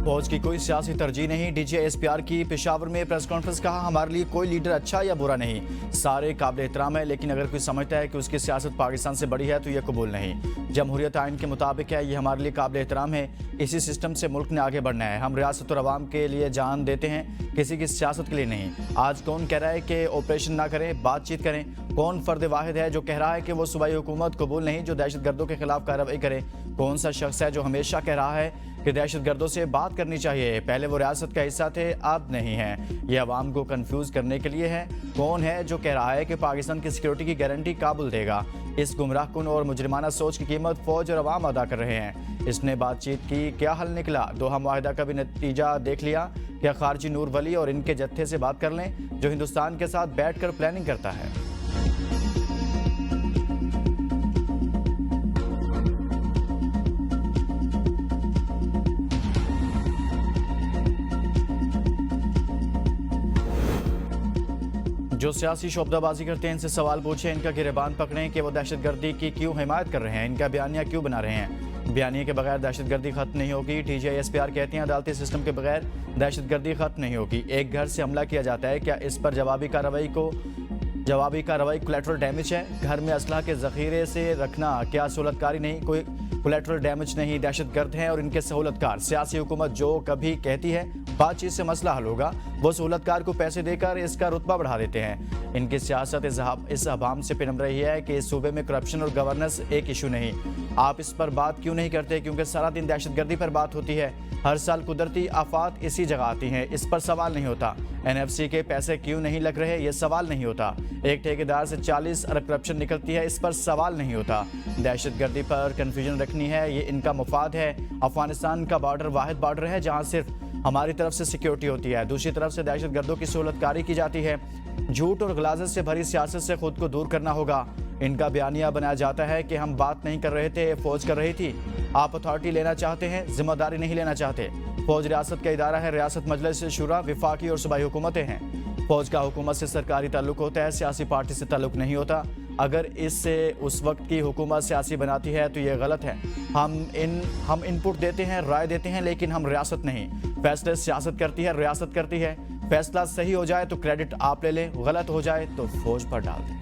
फौज की कोई सियासी तरजीह नहीं। DGSPR की पेशावर में प्रेस कॉन्फ्रेंस, कहा हमारे लिए कोई लीडर अच्छा या बुरा नहीं, सारे काबिल एहतराम है, लेकिन अगर कोई समझता है कि उसकी सियासत पाकिस्तान से बड़ी है तो यह कबूल नहीं। जमहूरियत आइन के मुताबिक है, ये हमारे लिए काबिल एहतराम है। इसी सिस्टम से मुल्क ने आगे बढ़ना है। हम रियासत और अवाम के लिए जान देते हैं, किसी की सियासत के लिए नहीं। आज कौन कह रहा है कि ऑपरेशन ना करें, बातचीत करें? कौन फर्द वाहिद है जो कह रहा है कि वो सूबाई हुकूमत कबूल नहीं जो दहशत गर्दों के खिलाफ कार्रवाई करे? कौन सा शख्स है जो हमेशा कह रहा है कि दहशत गर्दों से बात करनी चाहिए? पहले वो रियासत का हिस्सा थे, अब नहीं हैं। ये अवाम को कंफ्यूज करने के लिए है। कौन है जो कह रहा है कि पाकिस्तान की सिक्योरिटी की गारंटी काबुल देगा? इस गुमराहकुन और मुजरिमाना सोच की कीमत फौज और अवाम अदा कर रहे हैं। इसने बातचीत की, क्या हल निकला? दोहा मुआहिदा का भी नतीजा देख लिया। क्या खारजी नूर वली और इनके जत्थे से बात कर लें जो हिंदुस्तान के साथ बैठकर प्लानिंग करता है? जो सियासी शोबदाबाजी करते हैं इनसे सवाल पूछें, इनका गिरेबान पकड़ें कि वो दहशतगर्दी की क्यों हिमायत कर रहे हैं, इनका बयानिया क्यों बना रहे हैं। बयानिए के बगैर दहशतगर्दी खत्म नहीं होगी। DGSPR कहते हैं अदालती सिस्टम के बगैर दहशतगर्दी खत्म नहीं होगी। एक घर से हमला किया जाता है, क्या इस पर जवाबी कार्रवाई कोलैटरल डैमेज है? घर में असलहा के जखीरे से रखना क्या सहूलतकारी नहीं? कोई कोलैटरल डैमेज नहीं। दहशतगर्द हैं और इनके सहूलतकार। सियासी हुकूमत जो कभी कहती है बातचीत से मसला हल होगा, वो सहूलतकार को पैसे देकर इसका रुतबा बढ़ा देते हैं। इनकी सियासत इस अभाम से पिनम रही है कि इस सूबे में करप्शन और गवर्नेंस एक इशू नहीं। आप इस पर बात क्यों नहीं करते? क्योंकि सारा दिन दहशतगर्दी पर बात होती है। हर साल कुदरती आफात इसी जगह आती हैं, इस पर सवाल नहीं होता। NFC के पैसे क्यों नहीं लग रहे, ये सवाल नहीं होता। एक ठेकेदार से 40 अरब करप्शन निकलती है, इस पर सवाल नहीं होता। दहशतगर्दी पर कन्फ्यूजन रखनी है, ये इनका मुफाद है। अफगानिस्तान का बॉर्डर वाहिद बॉर्डर है जहाँ सिर्फ हमारी तरफ से सिक्योरिटी होती है, दूसरी तरफ से दहशतगर्दों की सहूलतकारी की जाती है। झूठ और गलाजत से भरी सियासत से खुद को दूर करना होगा। इनका बयानिया बनाया जाता है कि हम बात नहीं कर रहे थे, फौज कर रही थी। आप अथॉरिटी लेना चाहते हैं, जिम्मेदारी नहीं लेना चाहते। फौज रियासत का इदारा है, रियासत मजलिस शुरा विफाकी और सूबाई हुकूमतें हैं। फौज का हुकूमत से सरकारी ताल्लुक होता है, सियासी पार्टी से ताल्लुक नहीं होता। अगर इससे उस वक्त की हुकूमत सियासी बनाती है तो ये गलत है। हम इनपुट देते हैं, राय देते हैं, लेकिन हम रियासत नहीं। फैसले सियासत करती है, रियासत करती है। फैसला सही हो जाए तो क्रेडिट आप ले लें, गलत हो जाए तो फौज पर डाल दें।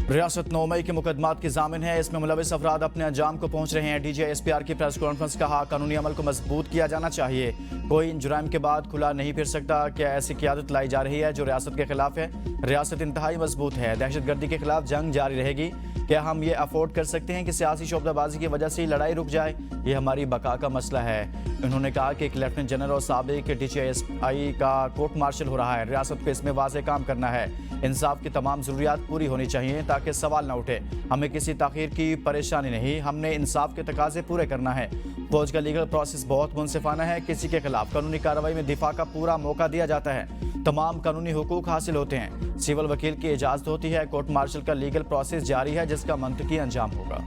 रियासत 9 मई के मुकदमात की जामिन है, इसमें मुलविस अफराद अपने अंजाम को पहुंच रहे हैं। DGSPR की प्रेस कॉन्फ्रेंस, कहा कानूनी अमल को मजबूत किया जाना चाहिए। कोई इन जुराइम के बाद खुला नहीं फिर सकता। क्या ऐसी क़यादत लाई जा रही है जो रियासत के खिलाफ है? रियासत इंतहाई मजबूत है, दहशतगर्दी के खिलाफ जंग जारी रहेगी। क्या हम ये अफोर्ड कर सकते हैं कि सियासी शोबदाबाजी की वजह से लड़ाई रुक जाए? ये हमारी बका का मसला है। उन्होंने कहा कि एक लेफ्टिनेंट जनरल और साबिक DGSI का कोर्ट मार्शल हो रहा है। रियासत को इसमें वाज़ेह काम करना है। इंसाफ की तमाम ज़रूरियात पूरी होनी चाहिए ताकि सवाल न उठे। हमें किसी ताख़ीर की परेशानी नहीं, हमने इंसाफ के तकाजे पूरे करना है। फौज का लीगल प्रोसेस बहुत मुनसिफाना है। किसी के खिलाफ कानूनी कार्रवाई में दिफा का पूरा मौका दिया जाता है। तमाम कानूनी हुकूक हासिल होते हैं। सिविल वकील की इजाज़त होती है। कोर्ट मार्शल का लीगल प्रोसेस जारी है जिसका मंतकी अंजाम होगा।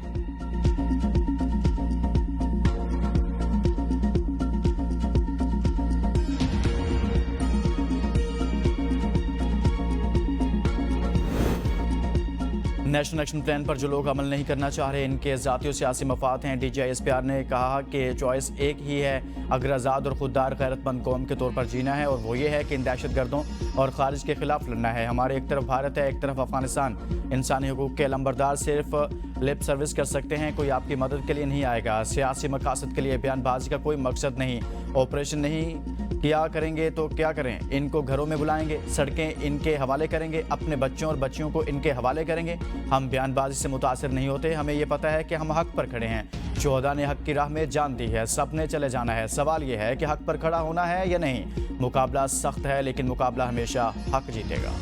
नेशनल एक्शन प्लान पर जो लोग अमल नहीं करना चाह रहे, इनके ज़ाती और सियासी मफाद हैं। DGSPR ने कहा कि चॉइस एक ही है, अगर आज़ाद और खुददार गैरतमंद कौम के तौर पर जीना है, और वो ये है कि इन दहशतगर्दों और खारिज के खिलाफ लड़ना है। हमारे एक तरफ भारत है, एक तरफ अफगानिस्तान। इंसानी हुकूक के लंबरदार सिर्फ लिप सर्विस कर सकते हैं, कोई आपकी मदद के लिए नहीं आएगा। सियासी मकासद के लिए बयानबाजी का कोई मकसद नहीं। ऑपरेशन नहीं किया करेंगे तो क्या करें? इनको घरों में बुलाएंगे, सड़कें इनके हवाले करेंगे, अपने बच्चों और बच्चियों को इनके हवाले करेंगे। हम बयानबाजी से मुतासिर नहीं होते। हमें ये पता है कि हम हक पर खड़े हैं। शुहदा ने हक की राह में जान दी है, सब ने चले जाना है। सवाल ये है कि हक पर खड़ा होना है या नहीं। मुकाबला सख्त है, लेकिन मुकाबला हमेशा हक जीतेगा।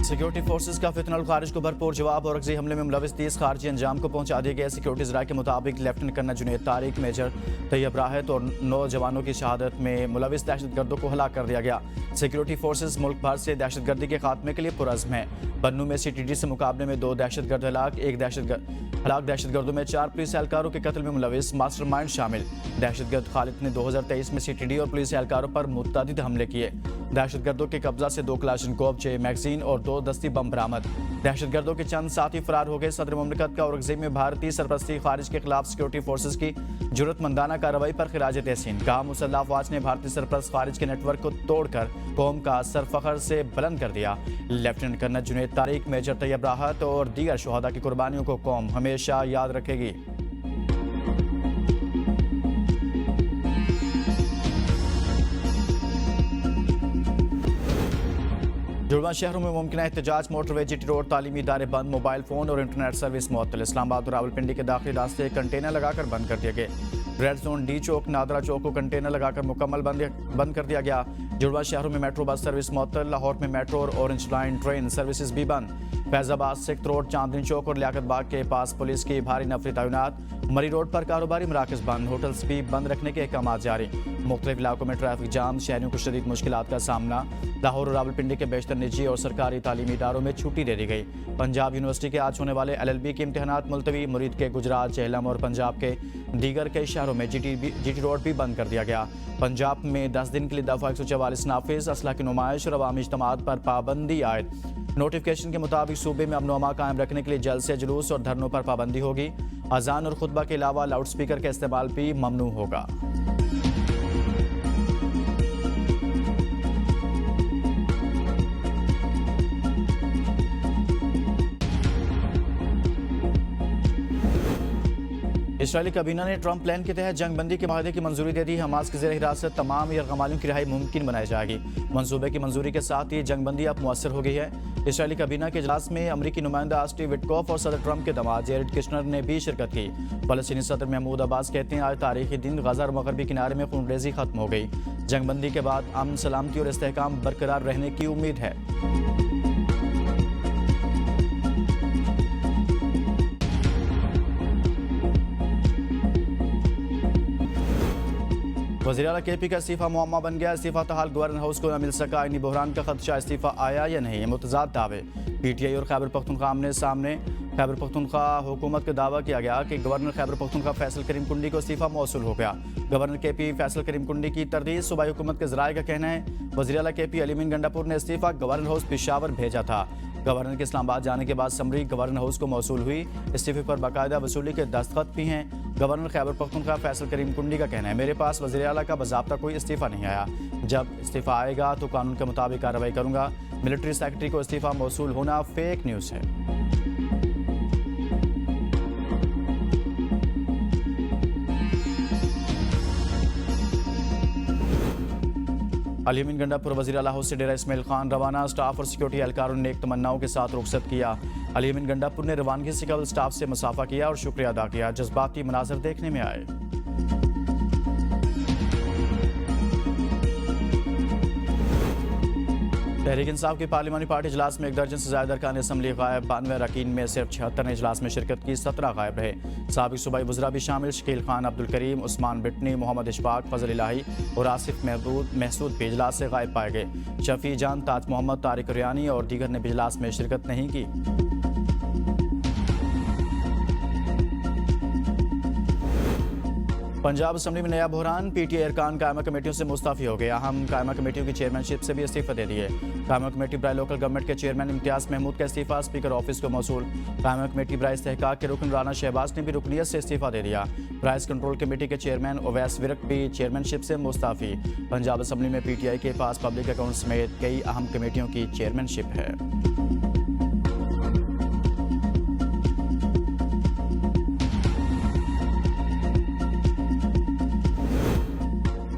सिक्योरिटी फोर्सेज का फितनल खारिज को भरपूर जवाब। औरंगजेब हमले में मुलविस 30 खारजी अंजाम को पहुंचा दिए गए। सिक्योरिटी ज़राए के मुताबिक lieutenant colonel Junaid Tariq, major Tayyab Rahat और 9 जवानों की शहादत में मुलविस दहशतगर्दों को हलाक कर दिया गया। सिक्योरिटी फोर्सेज मुल्क भर से दहशतगर्दी के खात्मे के लिए पुरज़्म हैं। बन्नू में CTD से मुकाबले में 2 दहशतगर्द हलाक, हलाक दहशतगर्दों में 4 पुलिस एहलकारों के कत्ल में मुलविस मास्टरमाइंड शामिल। दहशतगर्द खालिद ने 2023 में CTD और पुलिस एहलकारों पर मुतअद्दिद हमले किए। दहशतगर्दों के कब्जा से 2 क्लाशनकोव, 6 मैगजीन और 2 दस्ती बम बरामद। दहशतगर्दों के चंद साथी फरार हो गए। सदर मुमलिकत का औरंगजेब में भारतीय सरपरस्ती खारिज के खिलाफ सिक्योरिटी फोर्सेज की जुर्रतमंदाना कार्रवाई पर खिराज तहसीन। कहा, मुसल्लह अफवाज ने भारतीय सरपरस्त खारिज के नेटवर्क को तोड़कर कौम का सर फखर से बुलंद कर दिया। Lieutenant colonel Junaid Tariq, major Tayyab Rahat और दीगर शुहदा की कुर्बानियों को कौम हमेशा याद रखेगी। जुड़वा शहरों में मुमकिन एहतजाज। मोटरवे, GT रोड, तालीमी इदारे बंद, मोबाइल फोन और इंटरनेट सर्विस मुअत्तल। इस्लामाबाद और रावलपिंडी के दाखिली रास्ते कंटेनर लगाकर बंद कर दिए गए। रेड जोन D चौक, नादरा चौक को कंटेनर लगाकर मुकम्मल बंद कर दिया गया। जुड़वा शहरों में मेट्रो बस सर्विस मुअत्तल। लाहौर में मेट्रो और ऑरेंज लाइन ट्रेन सर्विसेज भी बंद। फैजाबाद, सिक्स रोड, चांदनी चौक और लियाकत बाग के पास पुलिस की भारी नफरी तैनात। मरी रोड पर कारोबारी मराकज़ बंद, होटल्स भी बंद रखने के अहकाम जारी। मुख्तलिफ इलाकों में ट्रैफिक जाम, शहरियों को शदीद मुश्किलात का सामना। लाहौर और रावलपिंडी के बेशतर निजी और सरकारी तालीमी इदारों में छुट्टी दे दी गई। पंजाब यूनिवर्सिटी के आज होने वाले LLB के इम्तहानात मुलतवी। मुरीद के गुजरात, झेलम और पंजाब के दीगर कई शहरों में GT रोड भी बंद कर दिया गया। पंजाब में 10 दिन के लिए दफ़ा 144 नाफिज। असला की नुमाइश और अवामी इज्तिमात पर पाबंदी आयद। नोटिफिकेशन के मुताबिक सूबे में अमन व अमा कायम रखने के लिए जलसे, जुलूस और धरनों पर पाबंदी होगी। अजान और खुतबा के अलावा लाउड स्पीकर का इस्तेमाल भी ममनू होगा। इसराइली काबीना ने ट्रंप प्लान के तहत जंगबंदी के माहदे की मंजूरी दे दी। हमास की ज़ेर हिरासत तमाम यरगमालियों की रिहाई मुमकिन बनाई जाएगी। मंसूबे की मंजूरी के साथ ही जंगबंदी अब मुअस्सर हो गई है। इसराइली काबीना के इजलास में अमरीकी नुमाइंदा स्टीव विटकॉफ और सदर ट्रंप के दामाद जेरेड किश्नर ने भी शिरकत की। फ़लस्तीनी सदर महमूद अब्बास कहते हैं, आज तारीखी दिन गजा और मगरबी किनारे में खूनरेज़ी खत्म हो गई। जंगबंदी के बाद अमन, सलामती और इस्तेहकाम बरकरार रहने की उम्मीद है। वज़ीर आला KP का इस्तीफ़ा मुअम्मा बन गया। इस्तीफ़ा ताहाल गवर्नर हाउस को न मिल सका। आईनी बहरान का खदशा, इस्तीफ़ा आया या नहीं, मुतज़ाद दावे। PTI और खैबर पख्तूनख्वा आमने सामने। खैबर पख्तूनख्वा हुकूमत का दावा किया गया कि गवर्नर खैबर पख्तूनख्वा फैसल करीम कुंडी को इस्तीफ़ा मौसूल हो गया। गवर्नर KP फैसल करीम कुंडी की तरदीद सूबाई हुकूमत के ज़राए का कहना है। वज़ीर आला KP अलीमीन गंडापुर ने इस्तीफ़ा गवर्नर हाउस पेशावर भेजा था। गवर्नर के इस्लामाबाद जाने के बाद समरी गवर्नर हाउस को मौसूल हुई। इस्तीफ़े पर बाकायदा वसूली के दस्तखत भी हैं। गवर्नर खैबर पख्तूनख्वा फैसल करीम कुंडी का कहना है, मेरे पास वज़ीर आला का बाज़ाब्ता कोई इस्तीफ़ा नहीं आया। जब इस्तीफ़ा आएगा तो कानून के मुताबिक कार्रवाई करूँगा। मिलिट्री सेक्रेटरी को इस्तीफ़ा मौसूल होना फेक न्यूज़ है। अलीमीन गंडापुर वज़ीर आला हाउस से डेरा इस्माइल खान रवाना। स्टाफ और सिक्योरिटी एहलकारों ने नेक तमन्नाओं के साथ रुखसत किया। अलीमीन गंडापुर ने रवानगी से कबल स्टाफ से मुसाफा किया और शुक्रिया अदा किया। जज्बाती मनाजर देखने में आए। तहरीक इंसाफ की पार्लिमानी पार्टी इजलास में 1 दर्जन से ज्यादा अरकान असम्बली गायब। 92 अरकान में सिर्फ 76 ने इजलास में शिरकत की, 17 गायब रहे। साबिक सूबाई वज़रा भी शामिल। शकील खान, अब्दुल करीम, उस्मान बिटनी, मोहम्मद इशफाक, फजल इलाही और आसिफ महसूद भी इजलास से गायब पाए गए। शफी जान, ताज मोहम्मद, तारिक रियानी और दीगर ने भी इजलास में शिरकत नहीं की। पंजाब असम्बली में नया बहरान। PTI अरकान कायमा कमेटियों से मुस्तफ़ी हो गए। अहम कायमा कमेटियों की चेयरमैनशिप से भी इस्तीफ़ा दे दिए। कायमा कमेटी बराए लोकल गवर्नमेंट के चेयरमैन इम्तियाज़ महमूद का इस्तीफ़ा स्पीकर ऑफिस को मौसूल। कायमा कमेटी बराए इस्तेहकाक के रुकन राना शहबाज ने भी रुकनियत से इस्तीफ़ा दे दिया। प्राइस कंट्रोल कमेटी के चेयरमैन ओवैस विरक भी चेयरमैनशिप से मुस्तफ़ी। पंजाब असम्बली में PTI के पास पब्लिक अकाउंट समेत कई अहम कमेटियों की चेयरमैनशिप है।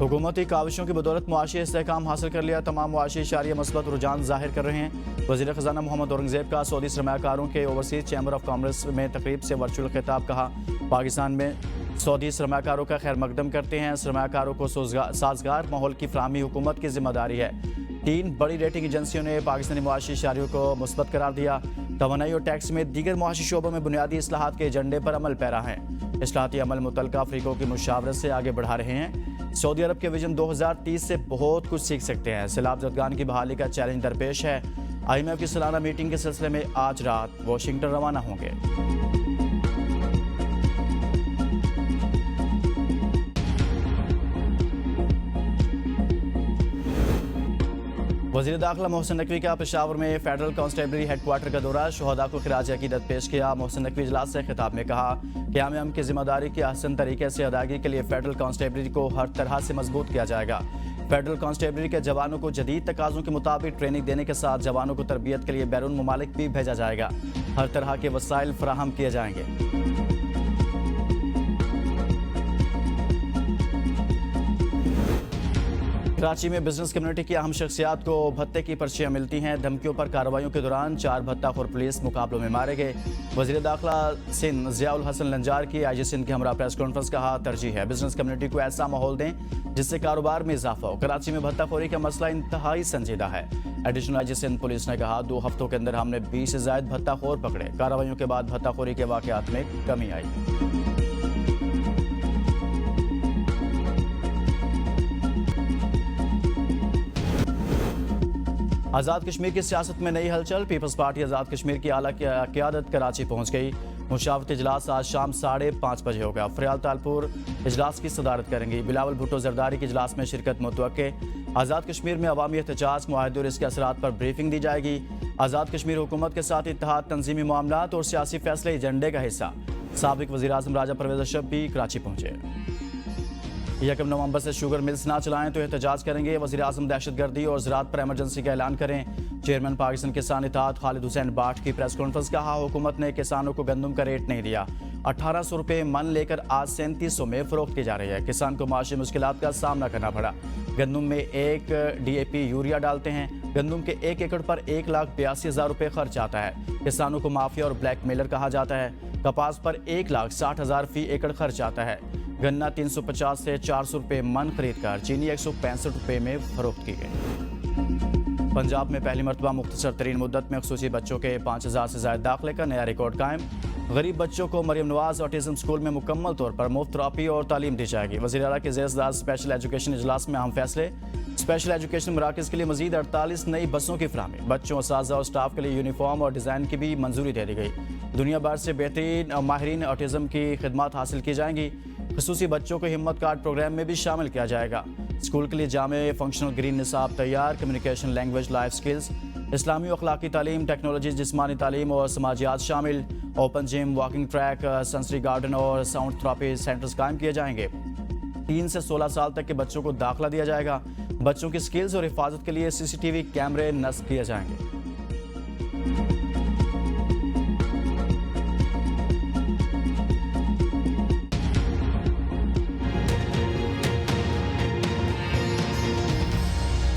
हुकूमती काविशों की बदौलत मुआशी इस्तेहकाम हासिल कर लिया। तमाम मुआशी इशारिया मस्बत रुझान जाहिर कर रहे हैं। वज़ीर ख़ज़ाना मोहम्मद औरंगजेब का सऊदी सरमायाकारों के ओवरसीज चैम्बर ऑफ कॉमर्स में तकरीब से वर्चुअल खिताब। कहा, पाकिस्तान में सऊदी सरमायाकारों का खैर मकदम करते हैं। सरमायाकारों को साजगार माहौल की फराहमी हुकूमत की जिम्मेदारी है। 3 बड़ी रेटिंग एजेंसियों ने पाकिस्तानी मुआशी शहरियों को मुस्बत करार दिया। तवानाई और टैक्स में दीगर मुआशी शोबों में बुनियादी इस्लाहात के एजेंडे पर अमल पैरा हैं। इस्लाहाती अमल मुतल्लिका अफ्रीकों की मुशावरत से आगे बढ़ा रहे हैं। सऊदी अरब के विजन 2030 से बहुत कुछ सीख सकते हैं। सैलाब ज़दगान की बहाली का चैलेंज दरपेश है। IMF की सालाना मीटिंग के सिलसिले में आज रात वाशिंगटन रवाना होंगे। वज़ीर दाखिला मोहसिन नकवी का पेशावर में फेडरल कांस्टेबलरी हेडक्वार्टर का दौरा। शुहदा को खिराज अकीदत पेश किया। मोहसिन नकवी इजलास से खिताब में कहा कि क़याम की जिम्मेदारी की अहसन तरीके से अदायगी के लिए फेडरल कांस्टेबलरी को हर तरह से मजबूत किया जाएगा। फेडरल कांस्टेबलरी के जवानों को जदीद तकाज़ों के मुताबिक ट्रेनिंग देने के साथ जवानों को तरबियत के लिए बैरून ममालिक भी भेजा जाएगा। हर तरह के वसाइल फराहम किए जाएंगे। कराची में बिजनेस कम्युनिटी की अहम शख्सियात को भत्ते की पर्चियां मिलती हैं। धमकियों पर कार्रवाइयों के दौरान 4 भत्ताखोर पुलिस मुकाबलों में मारे गए। वज़ीर दाखिला सिंध ज़ियाउल हसन लंजार की IG सिंध के हमरा प्रेस कॉन्फ्रेंस कहा तरजीह है बिजनेस कम्युनिटी को ऐसा माहौल दें जिससे कारोबार में इजाफा हो। कराची में भत्ताखोरी का मसला इंतहाई संजीदा है। एडिशनल IG सिंध पुलिस ने कहा 2 हफ्तों के अंदर हमने 20 से ज़ायद भत्ताखोर पकड़े। कार्रवाइयों के बाद भत्ताखोरी के वाक़यात में कमी आई। आज़ाद कश्मीर की सियासत में नई हलचल। पीपल्स पार्टी आज़ाद कश्मीर की आला क़यादत कराची पहुंच गई। मुशावरती इजलास आज शाम 5:30 बजे होगा। फ़रियाल तालपुर इजलास की सदारत करेंगी। बिलावल भुट्टो जरदारी के इजलास में शिरकत मुतवक्के। आज़ाद कश्मीर में अवामी एहतजाज मुआहदे और इसके असरात पर ब्रीफिंग दी जाएगी। आज़ाद कश्मीर हुकूमत के साथ इत्तेहाद तंजीमी मामलात और सियासी फैसले एजेंडे का हिस्सा। साबिक वज़ीर आज़म राजा परवेज़ अशरफ भी कराची पहुंचे। 1 नवंबर से शुगर मिल्स ना चलाएं तो एहतजाज करेंगे। वज़ीर आज़म दहशतगर्दी और ज़राअत पर एमरजेंसी का ऐलान करें। चेयरमैन पाकिस्तान किसान इत्तेहाद खालिद हुसैन बाट की प्रेस कॉन्फ्रेंस। कहा हुकूमत ने किसानों को गंदम का रेट नहीं दिया। 1800 रुपये मन लेकर आज 3700 में फरोख्त की जा रही है। किसान को माशी मुश्किलात का सामना करना पड़ा। गंदम में 1 DAP यूरिया डालते हैं। गंदम के 1 एकड़ पर 1,82,000 रुपये खर्च आता है। किसानों को माफिया और ब्लैकमेलर कहा जाता है। कपास पर 1,60,000 फी एकड़ खर्च आता है। गन्ना 350 से 400 रुपये मन खरीद कर चीनी 165 रुपये में फरोख्त की गई। पंजाब में पहली मरतबा मुख्तसर तरीन मुद्दत में खुसूसी बच्चों के 5000 से ज़ायद दाखिले का नया रिकॉर्ड कायम। गरीब बच्चों को मरियम नवाज ऑटिज़म स्कूल में मुकम्मल तौर पर मुफ्त थेरेपी और तालीम दी जाएगी। वज़ीर आला के ज़ेर स्पेशल एजुकेशन इजलास में अहम फैसले। स्पेशल एजुकेशन मराकज़ के लिए मजीद 48 नई बसों की फराहमी। बच्चों, असातिज़ा और स्टाफ के लिए यूनिफॉर्म और डिज़ाइन की भी मंजूरी दे दी गई। दुनिया भर से बेहतरीन माहिरीन ऑटिज़म की खिदमत हासिल की जाएंगी। खुसूसी बच्चों को हिम्मत कार्ड प्रोग्राम में भी शामिल किया जाएगा। स्कूल के लिए जामे फंक्शनल ग्रीन निसाब तैयार। कम्युनिकेशन, लैंग्वेज, लाइफ स्किल्स, इस्लामी और अखलाकी तालीम, टेक्नोलॉजी, जिस्मानी तालीम और समाजियात शामिल। Open gym, walking track, sensory garden और साउंड थेरेपी सेंटर्स कायम किए जाएंगे। 3 से 16 साल तक के बच्चों को दाखिला दिया जाएगा। बच्चों की स्किल्स और हिफाजत के लिए CCTV कैमरे नस्ब किए जाएंगे।